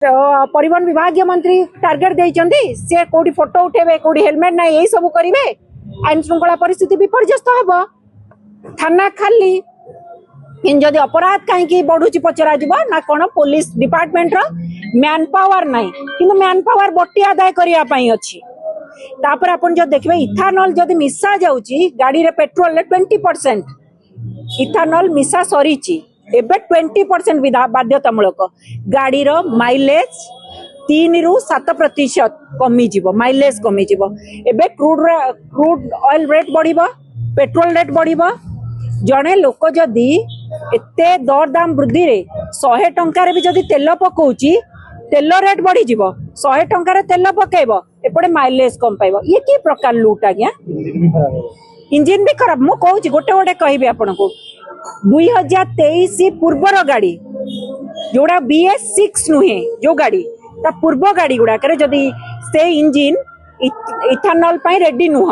परिवहन विभाग मंत्री टार्गेट देइचंदी से कोडी फोटो उठेबे कोडी हेलमेट ना यही सब करिवे आईन श्रृंखला परिस्थिति विपर्यस्त हेबो थाना खाली इन जदि अपराध कहीं बढ़ुची पचरा जीव ना कौन पुलिस डिपार्टमेंट रो मैन पावर नहीं किंतु मैन पावर बट्टी आदाय करिया पई अछि तापर अपन जो देखबे इथानॉल जदि मिसा जाउची गाड़ी रे पेट्रोल रे 20% इथानॉल मिसा सरीची एबे 20% बाध्यतामूलक गाड़ी रो माइलेज 3 रु 7% कमी जीवो माइलेज कमी जीवो एबे क्रूड ऑयल रेट बढ़िबो पेट्रोल रेट बढ़िबो जड़े लोक जदि एते दर दाम वृद्धि रे 100 टंकार भी जदि तेल पकाउची तेल रेट बढ़ी जीवो 100 टंकार तेल पकेबो एपटे माइलेज कम पाइबो ये की प्रकार लूट आज्ञा इंजिन भी खराब मु कहूची गोटे गोटे कहबे आपन को 2023 पूर्वर गाड़ी जोड़ा BS6 नुहे जो गाड़ी ता पूर्व गाड़ी गुड़ा करे जदि से इंजिन इथानॉल पाई रेडी नुह